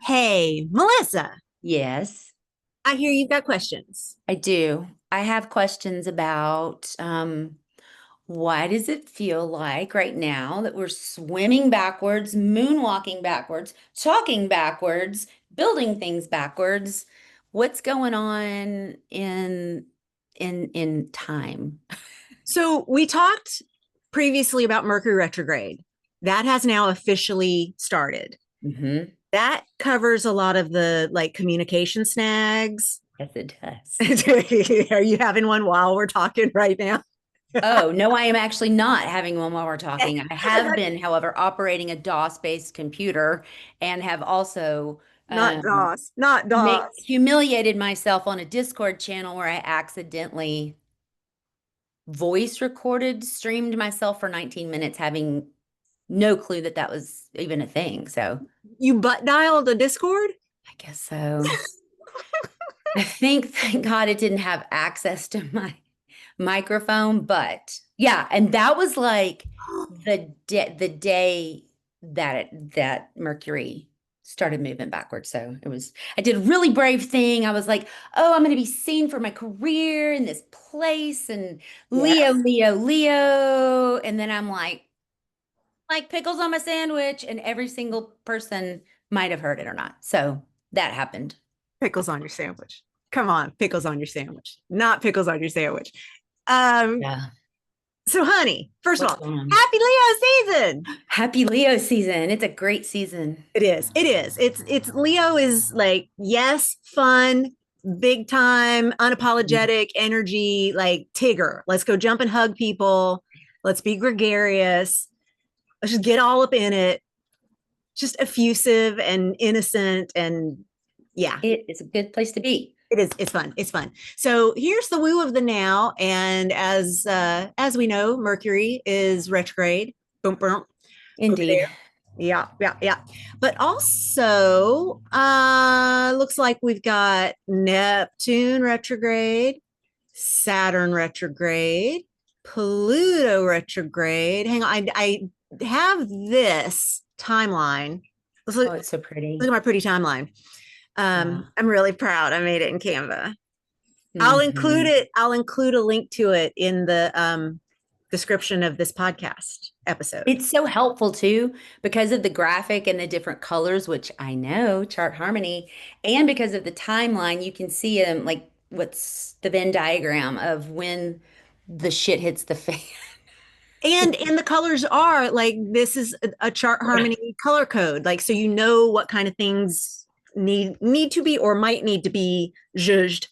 Hey, Melissa, Yes, I hear you've got questions. I do. I have questions about why does it feel like right now that we're swimming backwards, moonwalking backwards, talking backwards, building things backwards? What's going on in time? So, we talked previously about Mercury retrograde. That has now officially started. Hmm. That covers a lot of the like communication snags. Yes, it does. Are you having one while we're talking right now? Oh, no, I am actually not having one while we're talking. I have been, however, operating a DOS-based computer and have also Not um, DOS, not DOS. humiliated myself on a Discord channel where I accidentally voice recorded, streamed myself for 19 minutes, having no clue that that was even a thing. So You butt dialed a Discord? I guess so. I think, thank God it didn't have access to my microphone, but yeah, and that was like the day that Mercury started moving backwards. So it was I did a really brave thing. I was like, "Oh, I'm going to be seen for my career in this place and Leo, Yes. Leo, Leo." And then I'm like pickles on my sandwich and every single person might have heard it or not. So that happened. Pickles on your sandwich. Come on, pickles on your sandwich, not pickles on your sandwich. Um, Yeah. so honey, first of What's all, going on? happy Leo season. Happy Leo season. It's a great season. It is. It is. It's Leo is like, yes, fun, big time, unapologetic energy, like Tigger. Let's go jump and hug people. Let's be gregarious. Let's just get all up in it. Just effusive and innocent. And yeah, It is a good place to be. it is. It's fun. It's fun. So here's the woo of the now. And as we know, Mercury is retrograde. Boom, boom, over Indeed. there. Yeah, yeah, yeah. But also, looks like we've got Neptune retrograde, Saturn retrograde, Pluto retrograde. Hang on, I have this timeline. Oh, it's so Look pretty. at my pretty timeline. Yeah. I'm really proud. I made it in Canva. Hmm. I'll include a link to it in the description of this podcast episode. It's so helpful too because of the graphic and the different colors, which I know chart harmony, and because of the timeline, you can see like what's the Venn diagram of when the shit hits the fan. And the colors are like this is a chart harmony color code, like so you know what kind of things need to be or might need to be judged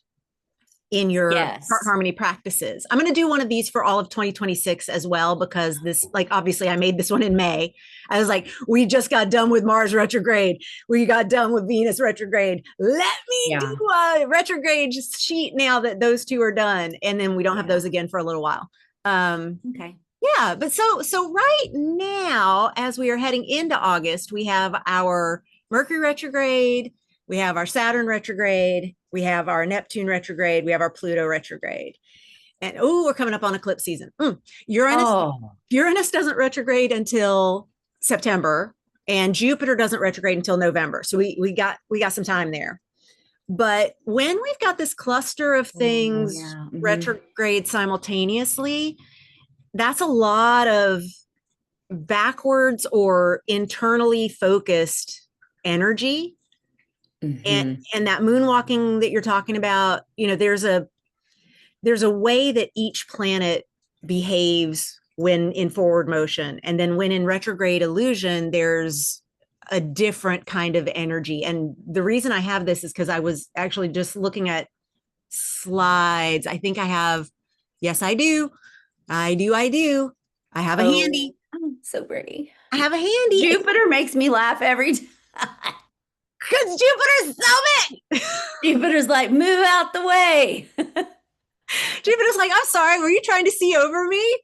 in your chart Yes. harmony practices. I'm going to do one of these for all of 2026 as well because this, like, obviously I made this one in May. I was like, we just got done with Mars retrograde, we got done with Venus retrograde, let me do Yeah. a retrograde sheet now that those two are done, and then we don't have Yeah. those again for a little while. um Okay. yeah, but so right now, as we are heading into August, we have our Mercury retrograde, we have our Saturn retrograde, we have our Neptune retrograde, we have our Pluto retrograde. And oh, we're coming up on eclipse season. Uranus Oh, Uranus doesn't retrograde until September, and Jupiter doesn't retrograde until November. So we got some time there. But when we've got this cluster of oh things yeah. retrograde simultaneously, that's a lot of backwards or internally focused energy. and Hmm. and that moonwalking that you're talking about, there's a way that each planet behaves when in forward motion, and then when in retrograde illusion there's a different kind of energy. And the reason I have this is because I was actually just looking at slides. I think I have, yes, I do, I have a Oh, handy. so pretty. I have a handy Jupiter makes me laugh every time. because Jupiter's so big. Jupiter's like, move out the way. Jupiter's like, I'm sorry, were you trying to see over me?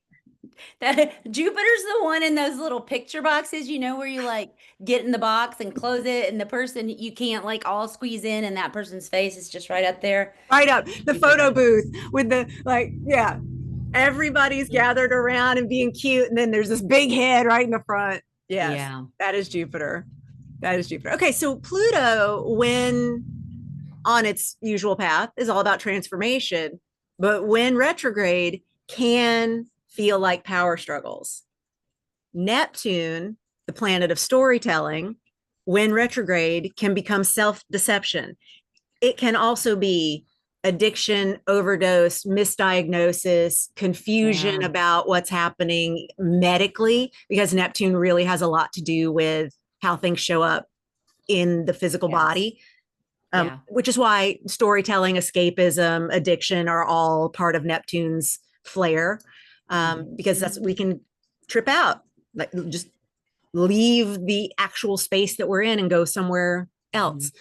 That Jupiter's the one in those little picture boxes, where you like get in the box and close it, and the person you can't like all squeeze in, and that person's face is just right up there. Right up the photo Jupiter. booth with the, like, yeah, everybody's gathered around and being cute, and then there's this big head right in the front. Yes, Yeah. that is Jupiter. That is Jupiter. Okay, so Pluto, when on its usual path, is all about transformation, but when retrograde can feel like power struggles. Neptune, the planet of storytelling, when retrograde can become self deception. It can also be addiction, overdose, misdiagnosis, confusion Yeah. about what's happening medically, because Neptune really has a lot to do with how things show up in the physical Yes. body. Yeah. Which is why storytelling, escapism, addiction are all part of Neptune's flair, because that's we can trip out, like just leave the actual space that we're in and go somewhere else.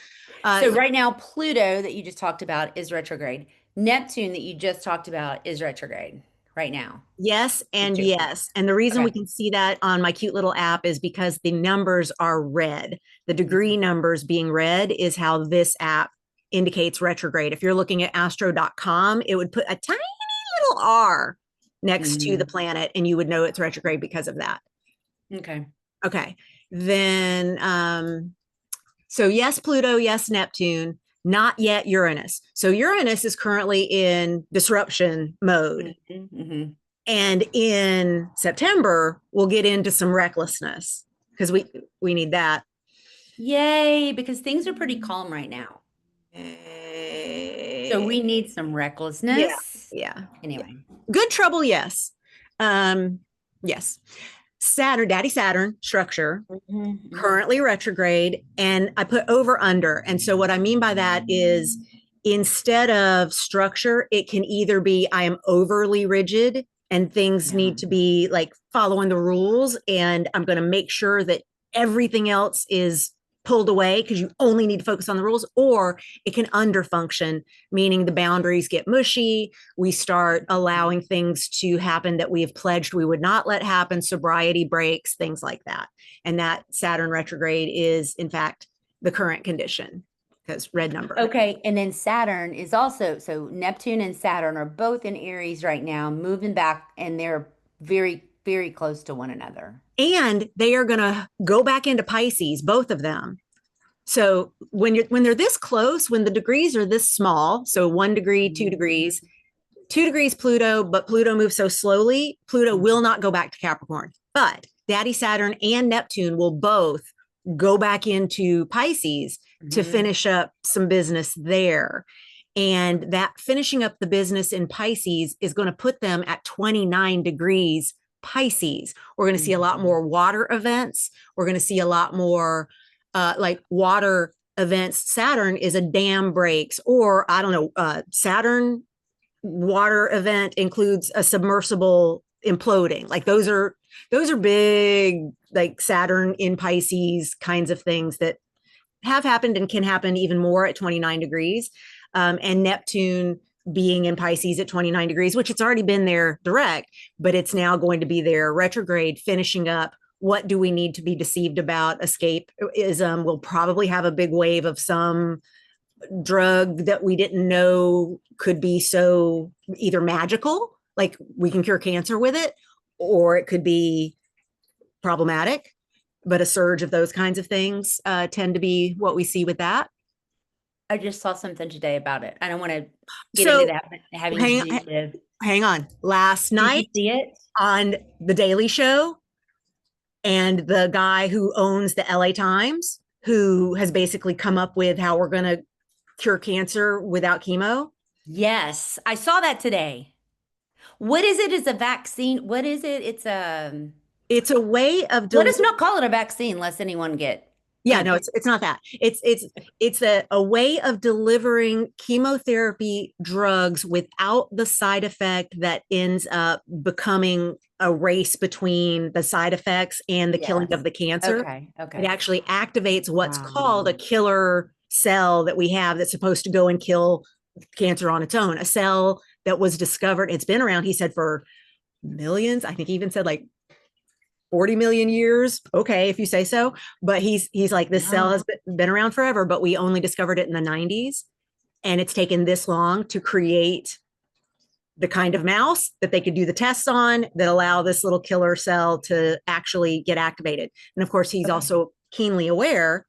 So right now, Pluto that you just talked about is retrograde. Neptune that you just talked about is retrograde right now. Yes These and two. yes. And the reason we Okay. can see that on my cute little app is because the numbers are red. The degree numbers being red is how this app indicates retrograde. If you're looking at astro.com, it would put a tiny little R next to the Mhm. planet and you would know it's retrograde because of that. Okay. Okay. Then so yes, Pluto, yes, Neptune, not yet Uranus. So Uranus is currently in disruption mode. Mm-hmm. And in September, we'll get into some recklessness because we need that. Yay, because things are pretty calm right now. So we need some Yeah, recklessness. yeah, yeah. Anyway. Good trouble, yes. Yes. Saturn, Daddy Saturn structure, currently retrograde, and I put over under. And so what I mean by that is instead of structure, it can either be I am overly rigid and things Yeah. need to be like following the rules, and I'm going to make sure that everything else is pulled away because you only need to focus on the rules, or it can underfunction, meaning the boundaries get mushy. We start allowing things to happen that we have pledged we would not let happen, sobriety breaks, things like that. And that Saturn retrograde is, in fact, the current condition because red number. Okay, and then Saturn is also, so Neptune and Saturn are both in Aries right now, moving back, and they're very, very close to one another. And they are going to go back into Pisces, both of them. So when they're this close, when the degrees are this small, so 1 degree, 2 degrees, 2 degrees Pluto, but Pluto moves so slowly, Pluto will not go back to Capricorn. But Daddy Saturn and Neptune will both go back into Pisces to finish up some business there. And that finishing up the business in Pisces is going to put them at 29 degrees Pisces. We're going to see a lot more water events. We're going to see a lot more like water events. Saturn is a dam breaks, or I don't know, Saturn water event includes a submersible imploding. Like those are big, like Saturn in Pisces kinds of things that have happened and can happen even more at 29 degrees. And Neptune being in Pisces at 29 degrees, which it's already been there direct, but it's now going to be there retrograde, finishing up. What do we need to be deceived about? Escapism will probably have a big wave of some drug that we didn't know could be so either magical, like we can cure cancer with it, or it could be problematic. But a surge of those kinds of things tend to be what we see with that. I just saw something today about it. I don't want to get into So that, but having to hang, do with, hang on. Last did you night see it? on The Daily Show, and the guy who owns the LA Times, who has basically come up with how we're going to cure cancer without chemo. Yes, I saw that today. What is it? Is a vaccine? What is it? It's a way of let us not call it a vaccine lest anyone get yeah, no, it's not that. It's a way of delivering chemotherapy drugs without the side effect that ends up becoming a race between the side effects and the killing of the cancer. Okay, It okay. actually activates what's called a Wow. killer cell that we have that's supposed to go and kill cancer on its own. A cell that was discovered, it's been around, he said, for millions. I think he even said like 40 million years. Okay, if you say so. But he's like, this cell has been around forever, but we only discovered it in the 90s. And it's taken this long to create the kind of mouse that they could do the tests on that allow this little killer cell to actually get activated. And of course, he's also keenly aware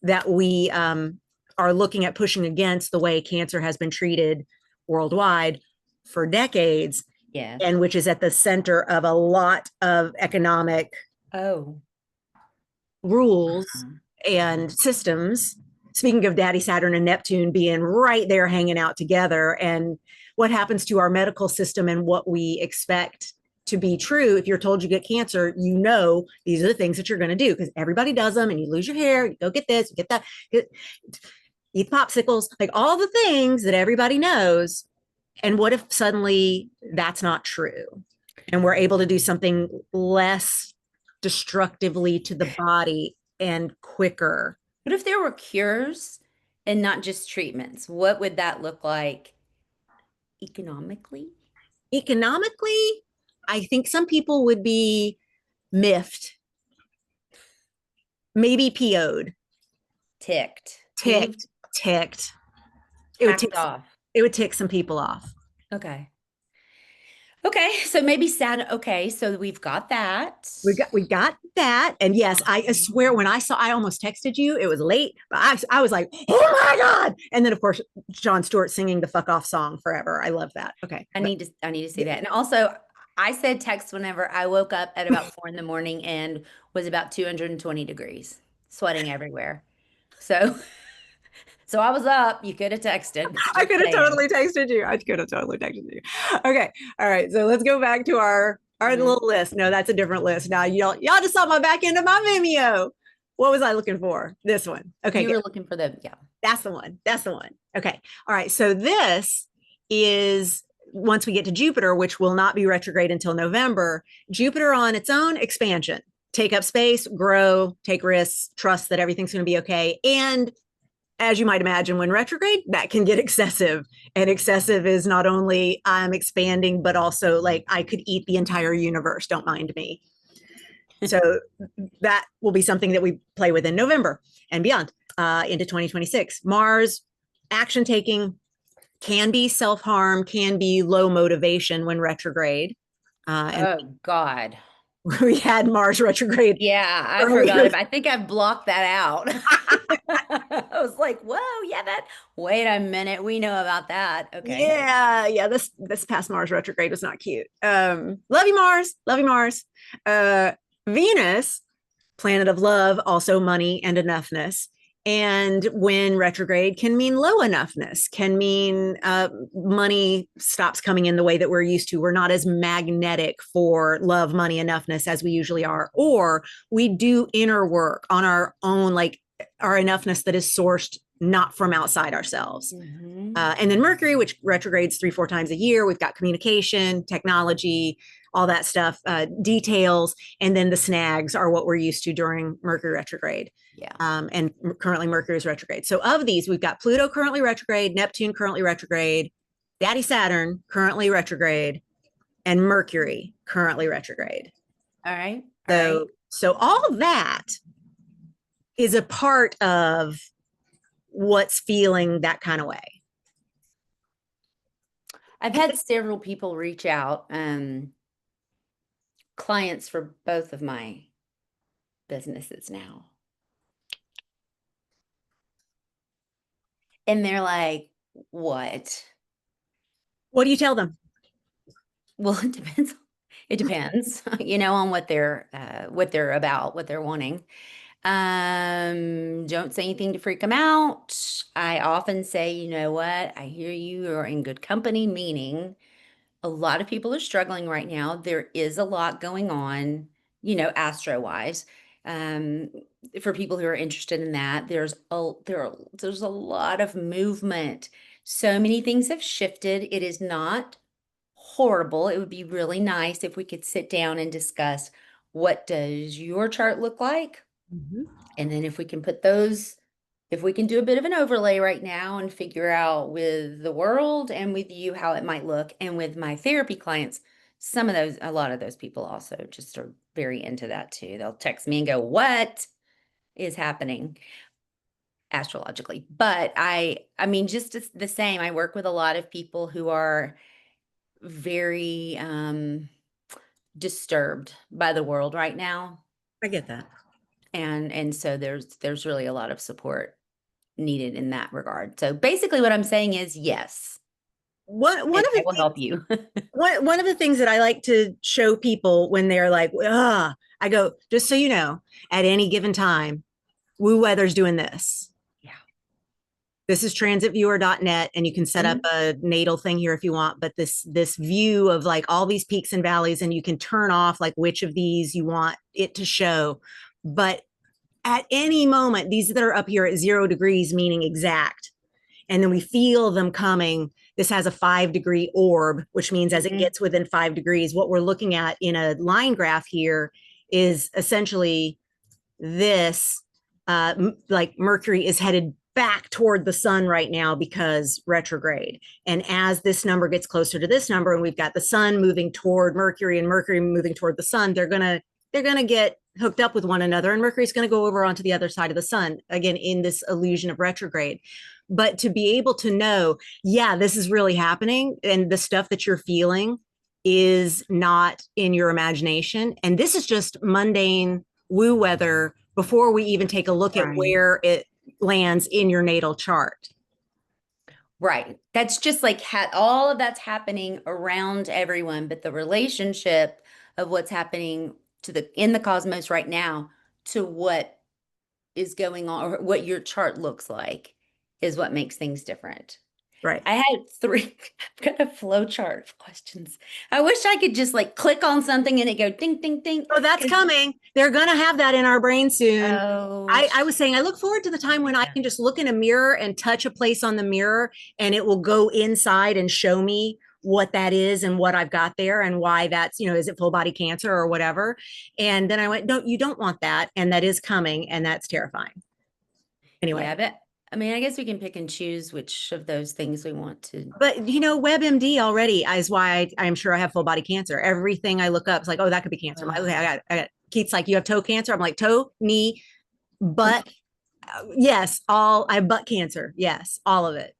that we are looking at pushing against the way cancer has been treated worldwide for decades, Yeah. and which is at the center of a lot of economic rules and systems. Speaking of Daddy Saturn and Neptune being right there hanging out together, and what happens to our medical system and what we expect to be true. If you're told you get cancer, you know these are the things that you're going to do because everybody does them, and you lose your hair, you go get this, you get that, eat popsicles, like all the things that everybody knows. And what if suddenly that's not true? And we're able to do something less destructively to the body and quicker. What if there were cures and not just treatments? What would that look like economically? Economically, I think some people would be miffed, maybe PO'd, Ticked. ticked. Hacked off. It would tick some people off. Okay. Okay, so maybe sad. Okay, so we've got that. We got that. And yes, I swear when I almost texted you, it was late, but I was like, oh my God. And then of course, Jon Stewart singing the fuck off song forever. I love that. Okay. I need to see that. And also I said text whenever I woke up at about 4 in the morning and was about 220 degrees, sweating everywhere. So I was up. You could have texted. I could have totally texted you. I could have totally texted you. Okay. All right. So let's go back to our little list. No, that's a different list. Now y'all just saw my back end of my Vimeo. What was I looking for? This one. Okay. You were looking for the, yeah. That's the one. That's the one. Okay. All right. So this is once we get to Jupiter, which will not be retrograde until November, Jupiter on its own expansion, take up space, grow, take risks, trust that everything's going to be okay. And as you might imagine, when retrograde, that can get excessive. And excessive is not only I'm expanding, but also like I could eat the entire universe. Don't mind me. So that will be something that we play with in November and beyond into 2026. Mars, action taking, can be self-harm, can be low motivation when retrograde. Oh, God. We had Mars retrograde. Yeah, I forgot. I think I blocked that out. I was like, whoa, yeah, wait a minute. We know about that. Okay. Yeah. This past Mars retrograde was not cute. Love you, Mars. Love you, Mars. Venus, planet of love, also money and enoughness. And when retrograde can mean low enoughness, can mean money stops coming in the way that we're used to. We're not as magnetic for love, money, enoughness as we usually are. Or we do inner work on our own, like our enoughness that is sourced not from outside ourselves. Mm-hmm. And then Mercury, which retrogrades 3-4 times a year. We've got communication, technology, all that stuff, details. And then the snags are what we're used to during Mercury retrograde. Yeah. And currently Mercury is retrograde. So of these, we've got Pluto currently retrograde, Neptune currently retrograde, Daddy Saturn currently retrograde, and Mercury currently retrograde. All right. So all of that is a part of what's feeling that kind of way. I've had several people reach out, clients for both of my businesses now. And they're like, what? What do you tell them? Well, it depends. It depends, on what they're about, what they're wanting. Don't say anything to freak them out. I often say, you know what? I hear you're in good company, meaning a lot of people are struggling right now. There is a lot going on, astro-wise. For people who are interested in that, there's a lot of movement. So many things have shifted. It is not horrible. It would be really nice if we could sit down and discuss what does your chart look like? Mm-hmm. And then if we can if we can do a bit of an overlay right now and figure out with the world and with you how it might look, and with my therapy clients, a lot of those people also just are very into that too. They'll text me and go, what is happening astrologically? But I mean, just the same, I work with a lot of people who are very disturbed by the world right now. I get that. And so there's really a lot of support needed in that regard. So basically what I'm saying is yes, One and of I the will help you. one of the things that I like to show people when they're like, I go, just so you know, at any given time, woo weather's doing this. Yeah. This is transitviewer.net, and you can set up a natal thing here if you want, but this view of like all these peaks and valleys, and you can turn off like which of these you want it to show. But at any moment, these that are up here at 0 degrees, meaning exact, and then we feel them coming. This has a 5-degree orb, which means as it gets within 5 degrees, what we're looking at in a line graph here is essentially this, like Mercury is headed back toward the sun right now because retrograde. And as this number gets closer to this number, and we've got the sun moving toward Mercury and Mercury moving toward the sun, they're gonna get hooked up with one another, and Mercury's going to go over onto the other side of the sun, again in this illusion of retrograde. But to be able to know, yeah, this is really happening, and the stuff that you're feeling is not in your imagination, and this is just mundane woo weather before we even take a look at where it lands in your natal chart. Right. That's just like all of that's happening around everyone, but the relationship of what's happening in the cosmos right now to what is going on, or what your chart looks like, is what makes things different. Right. I had 3, I've got a flow chart of questions. I wish I could just like click on something and it go ding, ding, ding. Oh, that's coming. They're going to have that in our brain soon. Oh, I was saying, I look forward to the time when I can just look in a mirror and touch a place on the mirror, and it will go inside and show me what that is and what I've got there and why that's, is it full body cancer or whatever. And then I went, no, you don't want that. And that is coming. And that's terrifying. Anyway. Yeah, I mean, I guess we can pick and choose which of those things we want to. But WebMD already is why I'm sure I have full body cancer. Everything I look up is like, oh, that could be cancer. Okay, I got Keith's like, you have toe cancer. I'm like, toe, knee, butt. Yes, I have butt cancer. Yes, all of it.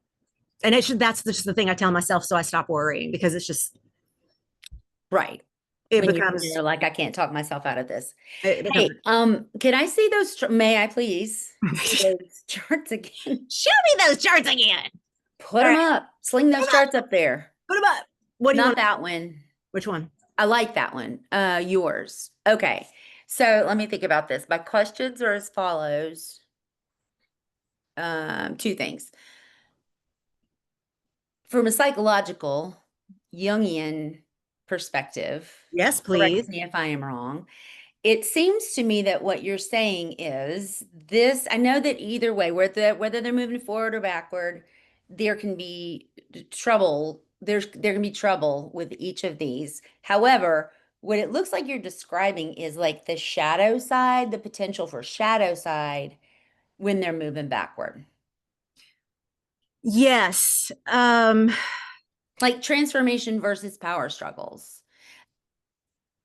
And that's just the thing I tell myself, so I stop worrying, because it's just right. It becomes you're like, I can't talk myself out of this. Hey, can I see those? May I please see those charts again? Show me those charts again. Put them up. Sling those charts up there. Put them up. What do you want? Not that one. Which one? I like that one. Yours. Okay. So let me think about this. My questions are as follows. 2 things. From a psychological Jungian perspective. Yes, please. Correct me if I am wrong. It seems to me that what you're saying is this. I know that either way, whether they're moving forward or backward, there can be trouble. There can be trouble with each of these. However, what it looks like you're describing is like the shadow side, the potential for shadow side when they're moving backward. Yes. Like transformation versus power struggles.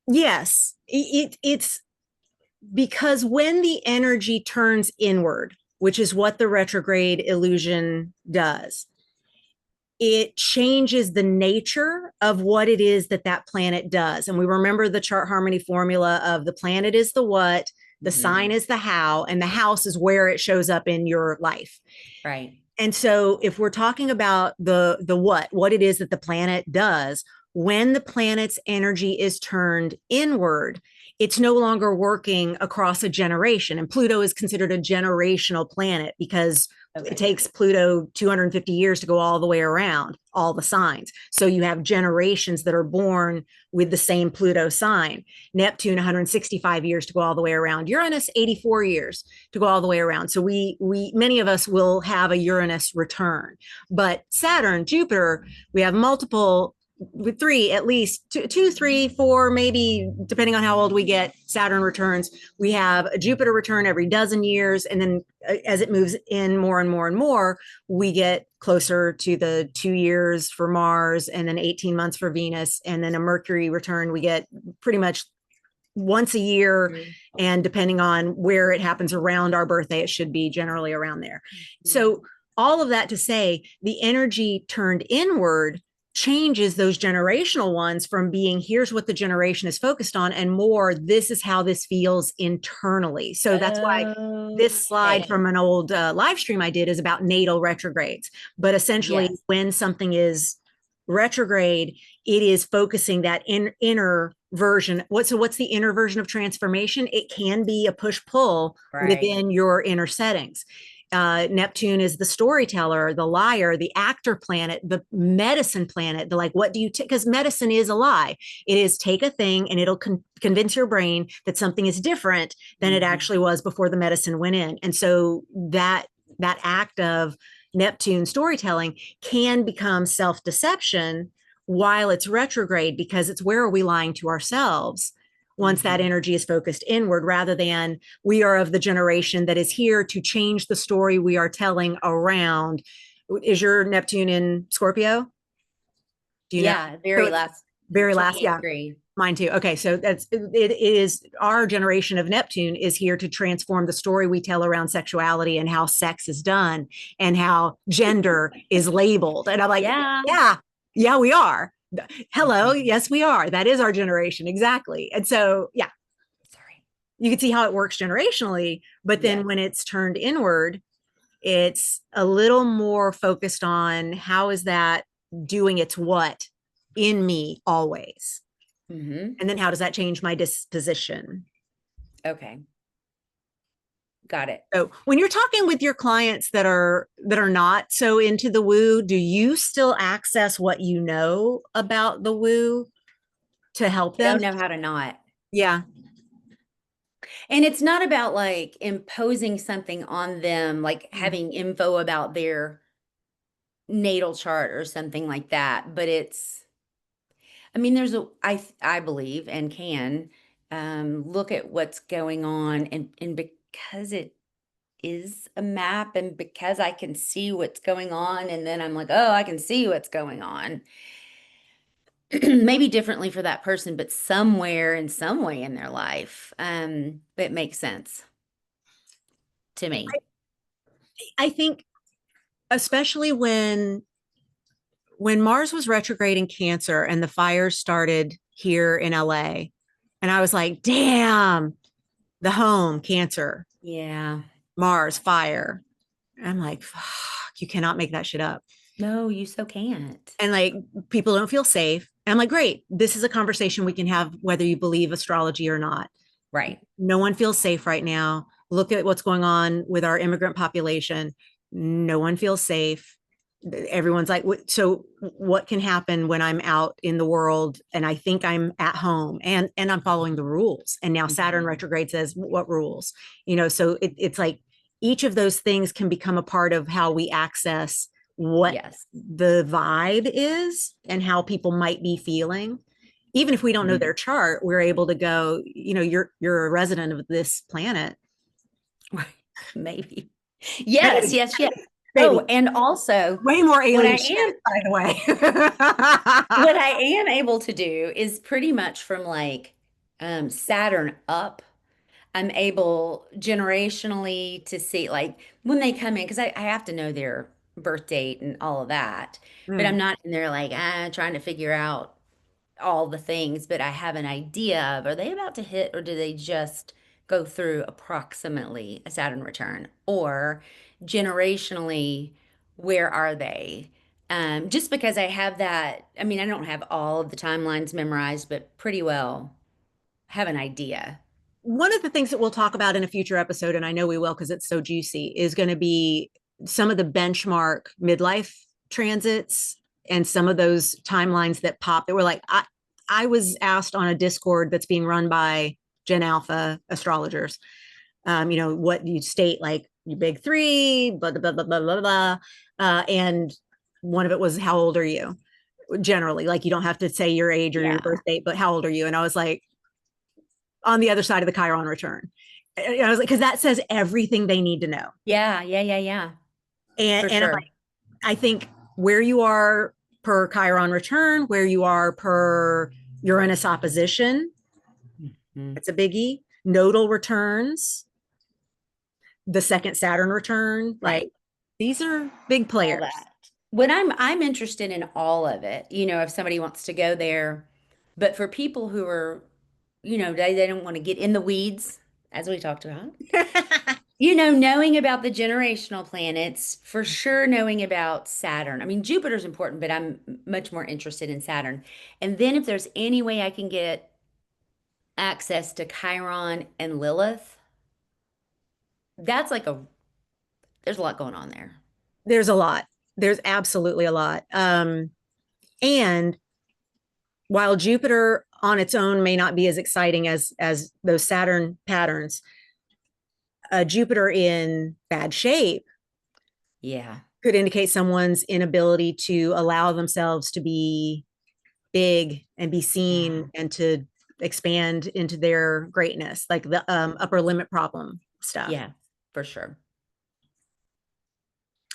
Yes. It's because when the energy turns inward, which is what the retrograde illusion does, it changes the nature of what it is that planet does. And we remember the chart harmony formula of the planet is the what, the sign is the how, and the house is where it shows up in your life. Right. And so if we're talking about the what it is that the planet does, when the planet's energy is turned inward, it's no longer working across a generation. And Pluto is considered a generational planet because it takes Pluto 250 years to go all the way around all the signs. So you have generations that are born with the same Pluto sign. Neptune, 165 years to go all the way around. Uranus, 84 years to go all the way around. So many of us will have a Uranus return. But Saturn, Jupiter, we have multiple, with 3, at least 2, 3, 4, maybe depending on how old we get, Saturn returns. We have a Jupiter return every dozen years. And then as it moves in more and more and more, we get closer to the 2 years for Mars, and then 18 months for Venus. And then a Mercury return, we get pretty much once a year. And depending on where it happens around our birthday, it should be generally around there. So all of that to say, the energy turned inward changes those generational ones from being here's what the generation is focused on and more this is how this feels internally. So that's why this slide Okay. from an old live stream I did is about natal retrogrades. But essentially, Yes. when something is retrograde, it is focusing that inner version. What's the inner version of transformation? It can be a push pull Right. within your inner settings. Neptune is the storyteller, the liar, the actor planet, the medicine planet. The like, what do you take? Because medicine is a lie. It is take a thing and it'll convince your brain that something is different than it actually was before the medicine went in. And so that act of Neptune storytelling can become self-deception while it's retrograde because it's where are we lying to ourselves once that energy is focused inward rather than we are of the generation that is here to change the story we are telling around. Is your Neptune in Scorpio? Do you know? Yeah, So very it's last very last, yeah. 23. Mine too. Okay, so it is our generation of Neptune is here to transform the story we tell around sexuality and how sex is done and how gender is labeled. And I'm like, Yeah. yeah, we are. Hello, yes, we are. That is our generation, exactly. And so, yeah, Sorry. you can see how it works generationally, but Yeah. then when it's turned inward, it's a little more focused on how is that doing its what in me always. Mm-hmm. And then how does that change my disposition? Okay. Got it. So when you're talking with your clients that are not so into the woo, do you still access what you know about the woo to help I them? don't know how to not. Yeah. And it's not about like imposing something on them, like having info about their natal chart or something like that. But it's, I mean, I believe and can look at what's going on and because it is a map and because I can see what's going on and then I'm like, oh, I can see what's going on. Maybe differently for that person, but somewhere in some way in their life, it makes sense to me. I think especially when Mars was retrograde in Cancer and the fires started here in LA, and I was like, damn, the home, Cancer, Yeah. Mars, fire. And I'm like, fuck, you cannot make that shit up. No, you so can't. And like people don't feel safe. And I'm like, great, this is a conversation we can have whether you believe astrology or not. Right. No one feels safe right now. Look at what's going on with our immigrant population. No one feels safe. Everyone's like, so what can happen when I'm out in the world and I think I'm at home and I'm following the rules? And now Saturn retrograde says, what rules? So it's like each of those things can become a part of how we access what Yes. the vibe is and how people might be feeling. Even if we don't know their chart, we're able to go, you're a resident of this planet. Right. Maybe. Yes, Maybe, yes, yes. maybe. Oh, and also Way more what I alien shit, am by the way. what I am able to do is pretty much from like Saturn up. I'm able generationally to see like when they come in, because I have to know their birth date and all of that. But Mm. I'm not in there like trying to figure out all the things, but I have an idea of are they about to hit or do they just go through approximately a Saturn return? Or generationally, where are they? Just because I have that, I mean, I don't have all of the timelines memorized, but pretty well have an idea. One of the things that we'll talk about in a future episode, and I know we will because it's so juicy, is going to be some of the benchmark midlife transits and some of those timelines that pop that were like, I was asked on a Discord that's being run by Gen Alpha astrologers, what you state like your big three, blah, blah, blah, blah, blah, blah. And one of it was, how old are you? Generally, like you don't have to say your age or your Yeah. birth date, but how old are you? And I was like, on the other side of the Chiron return. And I was like, because that says everything they need to know. Yeah. Yeah. Yeah. Yeah. For And I'm sure. like, I think where you are per Chiron return, where you are per Uranus opposition, Mhm. it's a biggie. Nodal returns, the second Saturn return, Right. like these are big All players. that. when I'm interested in all of it, if somebody wants to go there, but for people who are, they don't want to get in the weeds, as we talked about, knowing about the generational planets, for sure, knowing about Saturn. I mean, Jupiter's important, but I'm much more interested in Saturn. And then if there's any way I can get access to Chiron and Lilith, that's like there's a lot going on there. There's a lot. There's absolutely a lot. And while Jupiter on its own may not be as exciting as those Saturn patterns, Jupiter in bad shape Yeah. could indicate someone's inability to allow themselves to be big and be seen and to expand into their greatness, like the upper limit problem stuff. Yeah, for sure.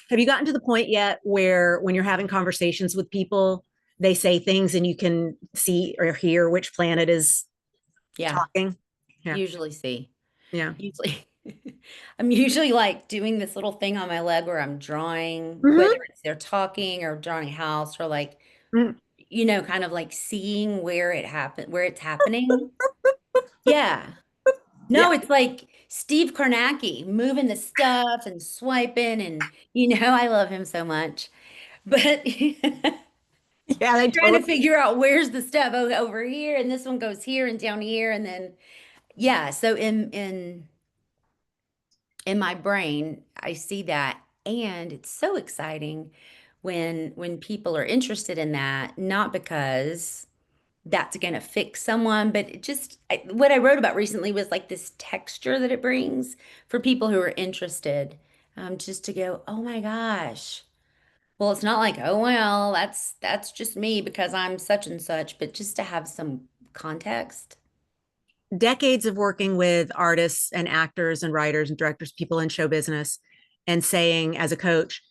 Have you gotten to the point yet where when you're having conversations with people, they say things and you can see or hear which planet is talking? Yeah. Usually see. Yeah. Usually I'm usually like doing this little thing on my leg where I'm drawing, Mhm. whether it's they're talking or drawing a house or like, Mhm. kind of like seeing where it's happening. Yeah. Yeah. No, it's like Steve Kornacki moving the stuff and swiping and I love him so much. But Yeah, they trying to totally. figure out where's the stuff over here and this one goes here and down here and then yeah, so in my brain, I see that and it's so exciting when people are interested in that, not because that's going to fix someone, but what I wrote about recently was like this texture that it brings for people who are interested, just to go, oh my gosh. Well, it's not like, oh well, that's just me because I'm such and such, but just to have some context. Decades of working with artists and actors and writers and directors, people in show business, and saying as a coach,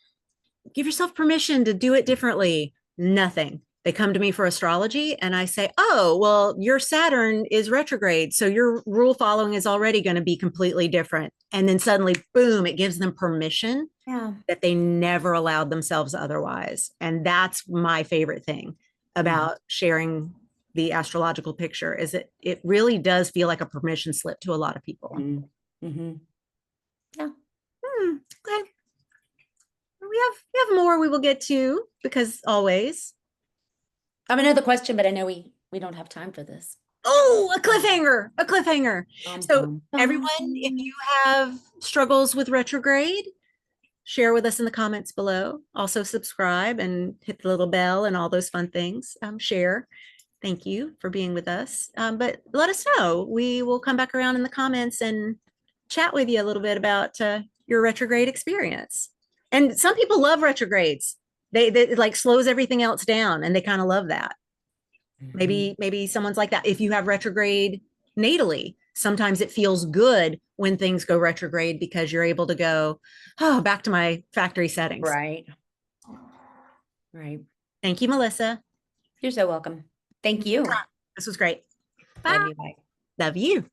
give yourself permission to do it differently. Nothing. They come to me for astrology and I say, oh, well, your Saturn is retrograde. So your rule following is already going to be completely different. And then suddenly, boom, it gives them permission Yeah. that they never allowed themselves otherwise. And that's my favorite thing about sharing the astrological picture is it really does feel like a permission slip to a lot of people. Mm-hmm. Yeah. Okay. We have more we will get to because always. I have another question, but I know we don't have time for this. Oh, a cliffhanger, a cliffhanger. So everyone, if Bum. you have struggles with retrograde, share with us in the comments below. Also subscribe and hit the little bell and all those fun things. Share. Thank you for being with us. But let us know. We will come back around in the comments and chat with you a little bit about your retrograde experience. And some people love retrogrades. They it like slows everything else down and they kind of love that. Maybe someone's like that. If you have retrograde natally, sometimes it feels good when things go retrograde because you're able to go, oh, back to my factory settings. Right. Right. Thank you, Melissa. You're so welcome. Thank you. This was great. Love you. Bye. Love you.